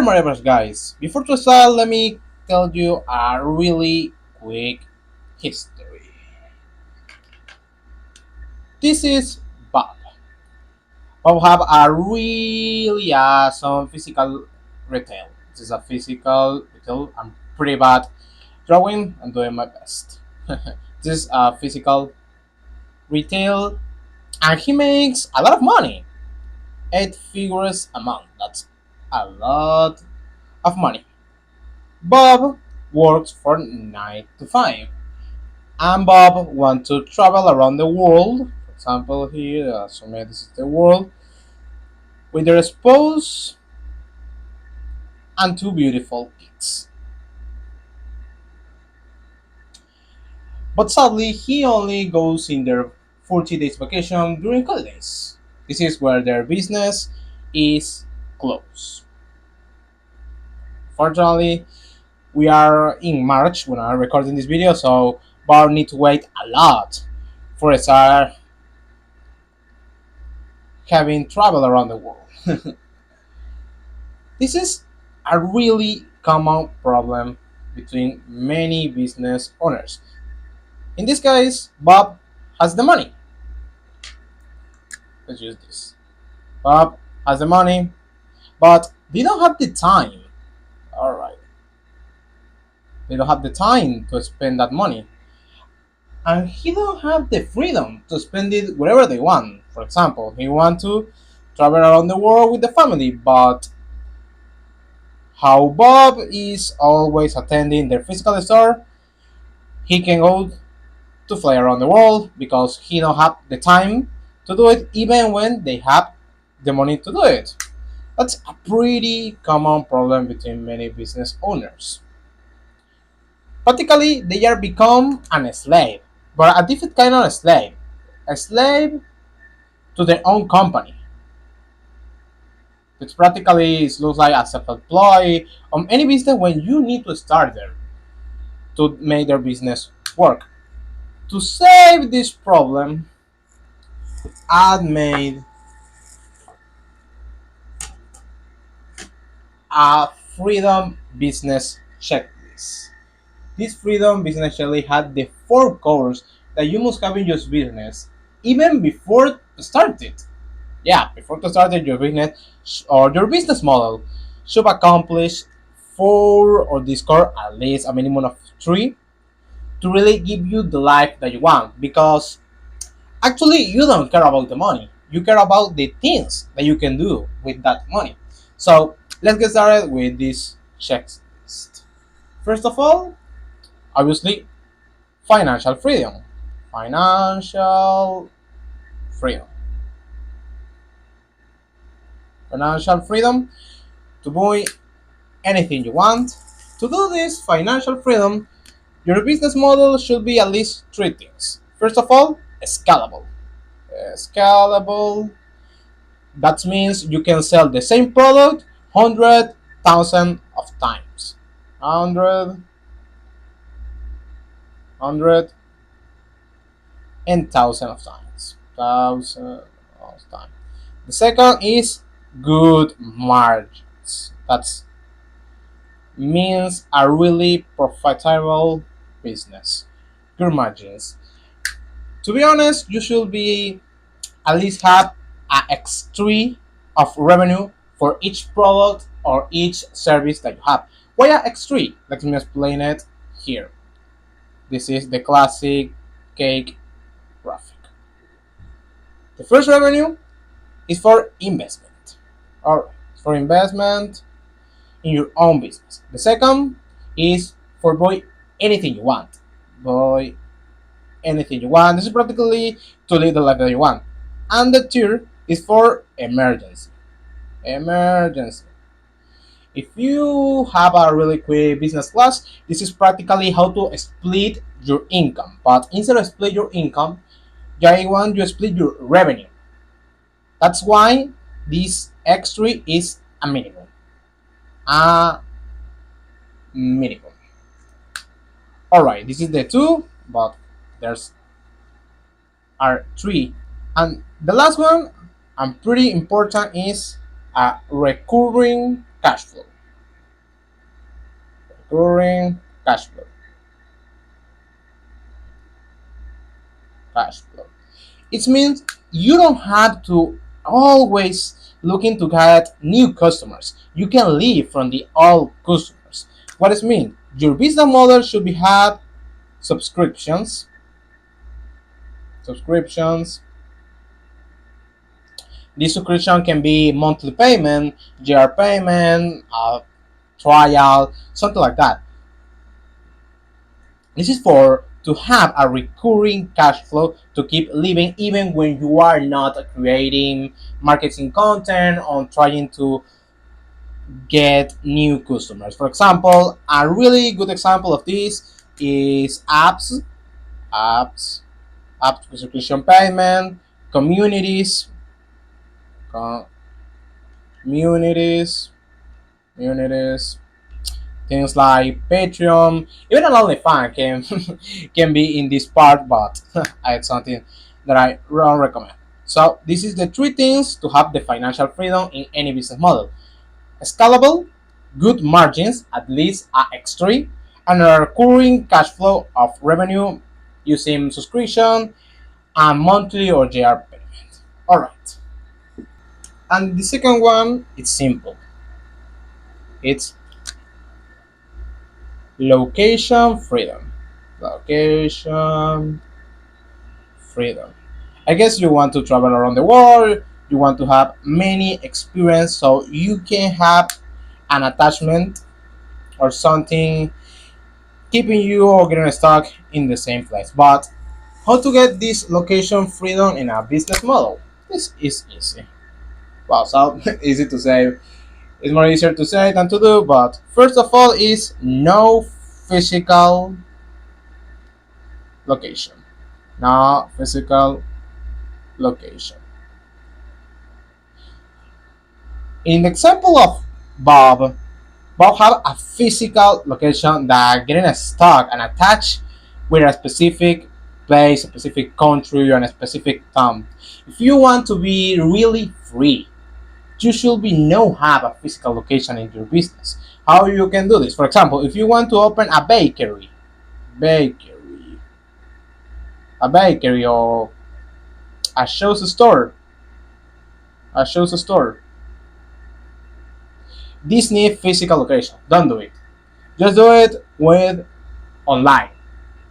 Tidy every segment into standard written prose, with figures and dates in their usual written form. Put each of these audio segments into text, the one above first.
Marvelous guys, before to start, let me tell you a really quick history. This is Bob. Bob have a really awesome physical retail. This is a physical retail. I'm pretty bad drawing. I'm doing my best. This is a physical retail, and he makes a lot of money. 8 figures a month. That's a lot of money. Bob works from 9 to 5, and Bob wants to travel around the world. For example, here, assuming this is the world, with their spouse and two beautiful kids. But sadly, he only goes in their 40 days vacation during holidays. This is where their business is closed. Fortunately, we are in March when I'm recording this video, so Bob need to wait a lot for start having travel around the world. This is a really common problem between many business owners. In this case, Bob has the money. Let's use this. Bob has the money, but they don't have the time. Alright. They don't have the time to spend that money. And he don't have the freedom to spend it wherever they want. For example, he want to travel around the world with the family, but how Bob is always attending their physical store, he can go to fly around the world because he don't have the time to do it even when they have the money to do it. That's a pretty common problem between many business owners. Practically, they are become an slave, but a different kind of slave. A slave to their own company. It's practically it looks like a self-employed on any business when you need to start there to make their business work. To save this problem, I made a freedom business checklist. This freedom business checklist had the four cores that you must have in your business even before to start it. Yeah, before to start your business or your business model should accomplish four or this core at least a minimum of three to really give you the life that you want because actually you don't care about the money, you care about the things that you can do with that money. So let's get started with this checklist. First of all, obviously, financial freedom. Financial freedom. Financial freedom to buy anything you want. To do this financial freedom, your business model should be at least three things. First of all, scalable. Scalable. That means you can sell the same product 100,000 of times. 100 and 1,000 of times. 1,000 of times. The second is good margins. That means a really profitable business. Good margins. To be honest, you should be at least have a X3 of revenue for each product or each service that you have. Why a X3? Let me explain it here. This is the classic cake graphic. The first revenue is for investment. Alright, for investment in your own business. The second is for buy anything you want. Buy anything you want. This is practically to live the life that you want. And the third is for emergency. Emergency. If you have a really quick business class, this is practically how to split your income. But instead of split your income, I want you to split your revenue. That's why this X3 is a minimum. A minimum. Alright, this is the two, but there's are three. And the last one, and pretty important, is a recurring cash flow. recurring cash flow. Cash flow. It means you don't have to always looking to get new customers. You can live from the old customers. What does it mean? Your business model should be have subscriptions. Subscriptions. This subscription can be monthly payment, year payment, trial, something like that. This is for to have a recurring cash flow to keep living even when you are not creating marketing content or trying to get new customers. For example, a really good example of this is apps, app subscription payment, communities, communities, communities, things like Patreon, even an OnlyFans can can be in this part, but it's something that I don't recommend. So this is the three things to have the financial freedom in any business model: scalable, good margins, at least at X3, and a recurring cash flow of revenue using subscription and monthly or JR payment. All right. And the second one, it's simple. It's location freedom. Location freedom. I guess you want to travel around the world, you want to have many experience so you can have an attachment or something keeping you or getting stuck in the same place. But how to get this location freedom in a business model? This is easy. Well, so easy to say. It's more easier to say than to do, but first of all is no physical location. No physical location. In the example of Bob, Bob have a physical location that getting stuck and attached with a specific place, a specific country, and a specific town. If you want to be really free, you should be know have a physical location in your business. How you can do this? For example, if you want to open bakery, a bakery or a shoes store, a shoes store. This need physical location. Don't do it. Just do it with online.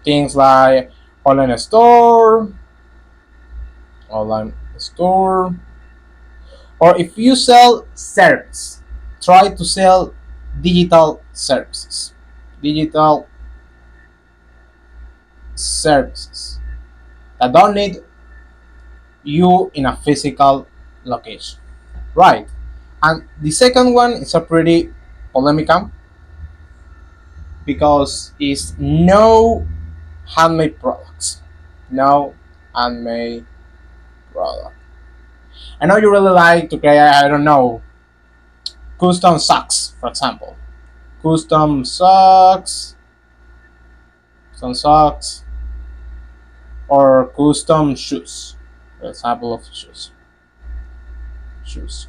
Things like online store, online store, or if you sell service, try to sell digital services. Digital services that don't need you in a physical location. Right. And the second one is a pretty polemical because it's no handmade products. No handmade product. I know you really like to create, I don't know, custom socks, for example. Custom socks, custom socks, or custom shoes. For example of shoes. Shoes.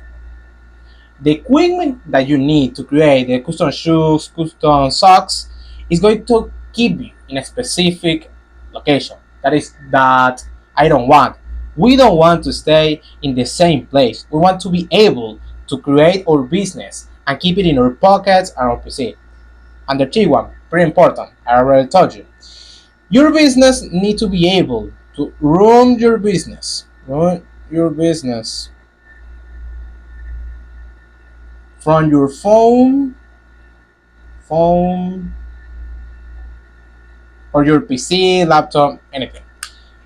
The equipment that you need to create the custom shoes, custom socks is going to keep you in a specific location. That is that I don't want. We don't want to stay in the same place. We want to be able to create our business and keep it in our pockets and our PC. And the third one, pretty important, I already told you. Your business need to be able to run your business. Run your business from your phone, or your PC, laptop, anything.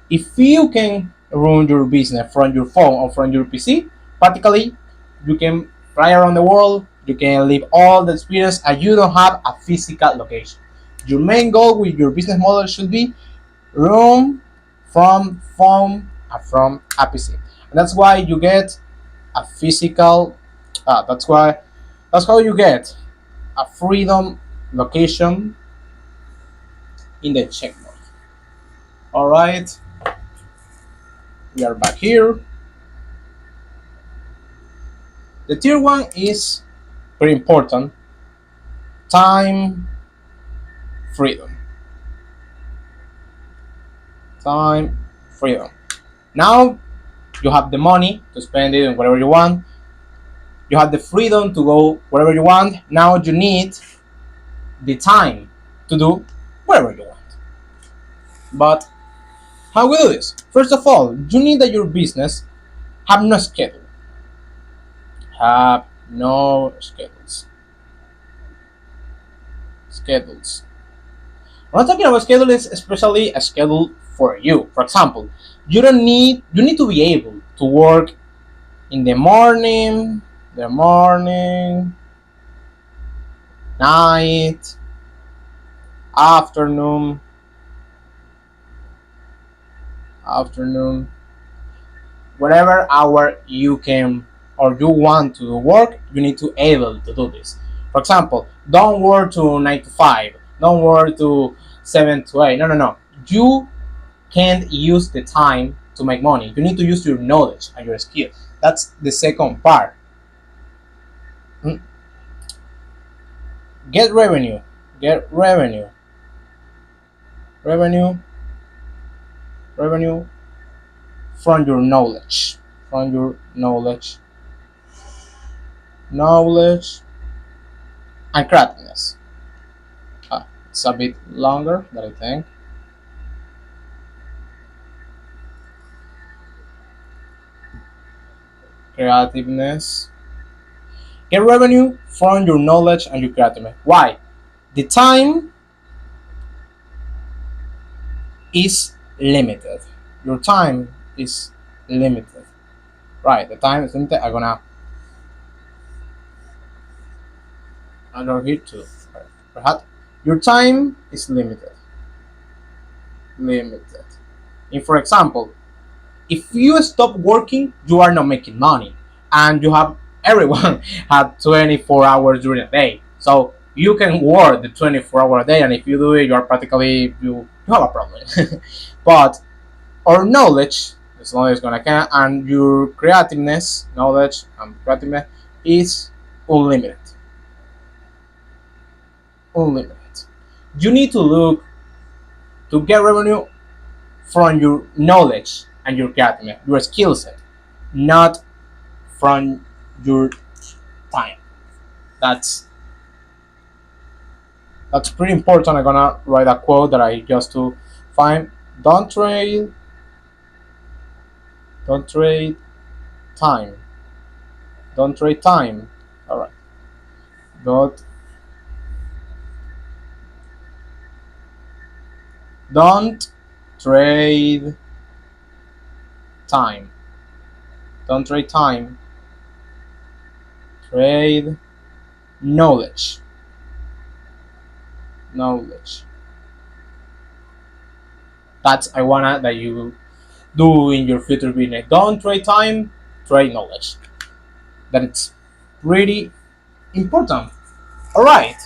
If you can run your business from your phone or from your PC, practically you can fly around the world, you can live all the experience, and you don't have a physical location. Your main goal with your business model should be run from phone and from a PC. And that's why you get a physical. That's how you get a freedom location in the checkbox. All right, we are back here. The tier one is very important. Time. freedom. Time, freedom. Now you have the money to spend it on whatever you want. You have the freedom to go wherever you want. Now you need the time to do whatever you want. But how we do this? First of all, you need that your business have no schedule. Have no schedules. Schedules. When I'm talking about schedule, is especially a schedule for you. For example, you need to be able to work in the morning, night, afternoon, afternoon, whatever hour you can or you want to work, you need to able to do this. For example, don't work to 9 to 5, don't work to 7 to 8. No, no, no. You can't use the time to make money. You need to use your knowledge and your skill. That's the second part. Mm. Get revenue. Get revenue. Revenue. Revenue from your knowledge. From your knowledge. Knowledge and creativeness. It's a bit longer than I think. Creativeness. Get revenue from your knowledge and your creativeness. Why? The time is limited. Your time is limited. Right, the time is limited. I'm gonna hit to perhaps your time is limited. Limited. And for example, if you stop working, you are not making money, and you have everyone have 24 hours during a day. So you can work the 24-hour day, and if you do it, you are practically you have a problem. But our knowledge, as long as gonna count, and your creativeness, knowledge and creativeness is unlimited. Unlimited. You need to look to get revenue from your knowledge and your creativeness, your skill set, not from your time. That's that's pretty important. I'm gonna write a quote that I just to find. Don't trade, don't trade time. Don't trade time. All right. Don't don't trade time. Don't trade time. Trade knowledge. Knowledge. That's I wanna that you do in your future business. Don't trade time. Trade knowledge. That it's pretty important. All right.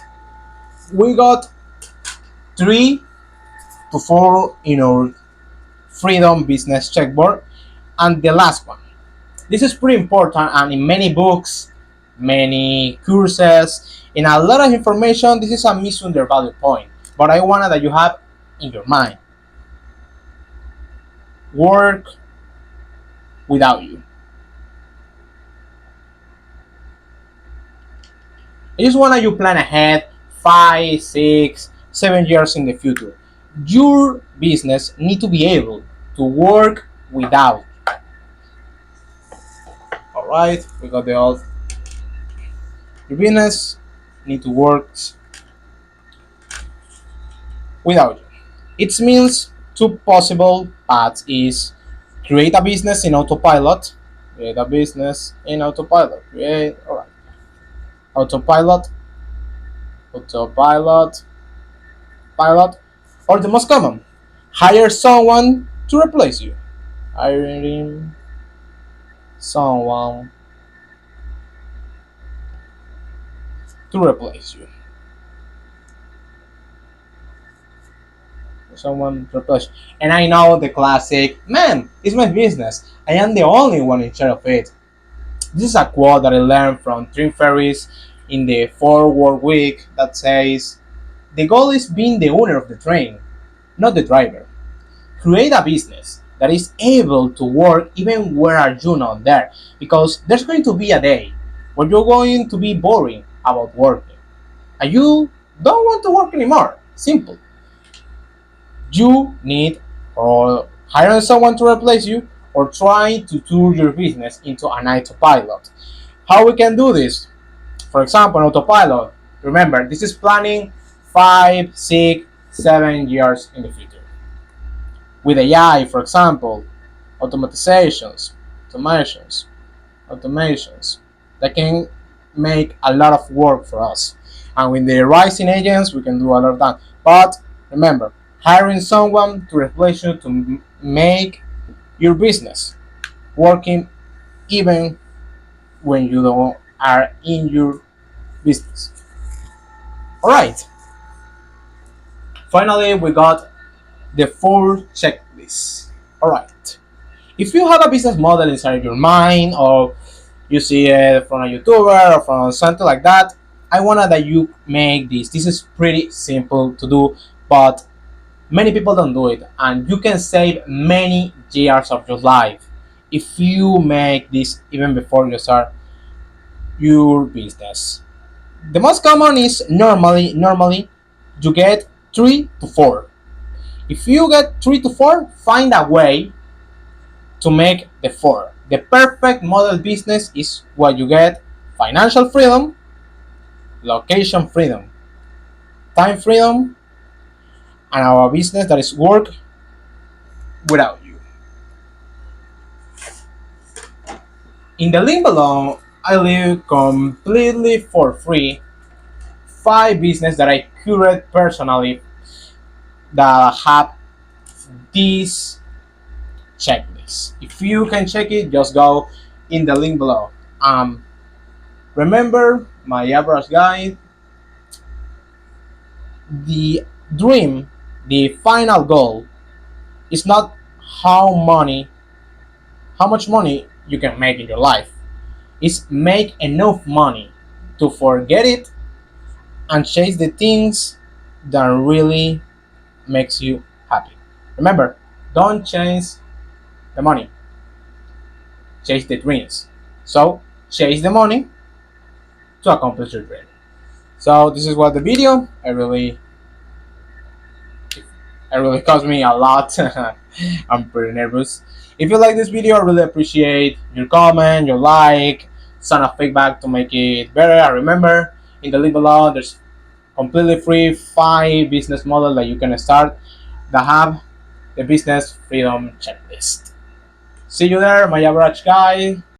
We got 3 to 4 in our freedom business checkboard, and the last one. This is pretty important, and in many books, many courses, in a lot of information, this is a misundervalued point. But I wanted that you have in your mind. Work without you. I just want you plan ahead 5, 6, 7 years in the future. Your business need to be able to work without. All right, we got the all. Your business need to work without you. It means two possible paths is create a business in autopilot. Create a business in autopilot. Create all right. Autopilot. Autopilot. Pilot. Or the most common. Hire someone to replace you. Hiring someone to replace you. Someone to replace you. And I know the classic, man, it's my business. I am the only one in charge of it. This is a quote that I learned from Tim Ferriss in the 4 Work Week that says, The goal is being the owner of the train, not the driver. Create a business that is able to work even where are you not there, because there's going to be a day when you're going to be boring about working and you don't want to work anymore. Simple. You need or hiring someone to replace you or trying to turn your business into an autopilot. How we can do this? For example, autopilot. Remember, this is planning 5, 6, 7 years in the future. With AI, for example, automatizations, automations, automations that can make a lot of work for us. And with the rising agents, we can do a lot of that. But remember, hiring someone to replace you to make your business working even when you don't are in your business. All right. Finally, we got the full checklist. All right. If you have a business model inside your mind, or you see it from a YouTuber or from something like that, I wanna that you make this. This is pretty simple to do, but many people don't do it, and you can save many years of your life if you make this even before you start your business. The most common is normally you get 3 to 4. If you get 3 to 4, find a way to make the 4. The perfect model business is what you get: financial freedom, location freedom, time freedom, and our business that is work without you. In the link below, I leave completely for free 5 business that I curate personally that have this checklist. If you can check it, just go in the link below. Remember my average guide, the dream, the final goal is not how money how much money you can make in your life. It's make enough money to forget it and chase the things that really makes you happy. Remember, don't chase the money, chase the dreams. So chase the money to accomplish your dream. So this is what the video. It really cost me a lot. I'm pretty nervous. If you like this video, I really appreciate your comment, your like, some of feedback to make it better. And remember, in the link below, there's completely free 5 business models that you can start that have the business freedom checklist. See you there, my average guy.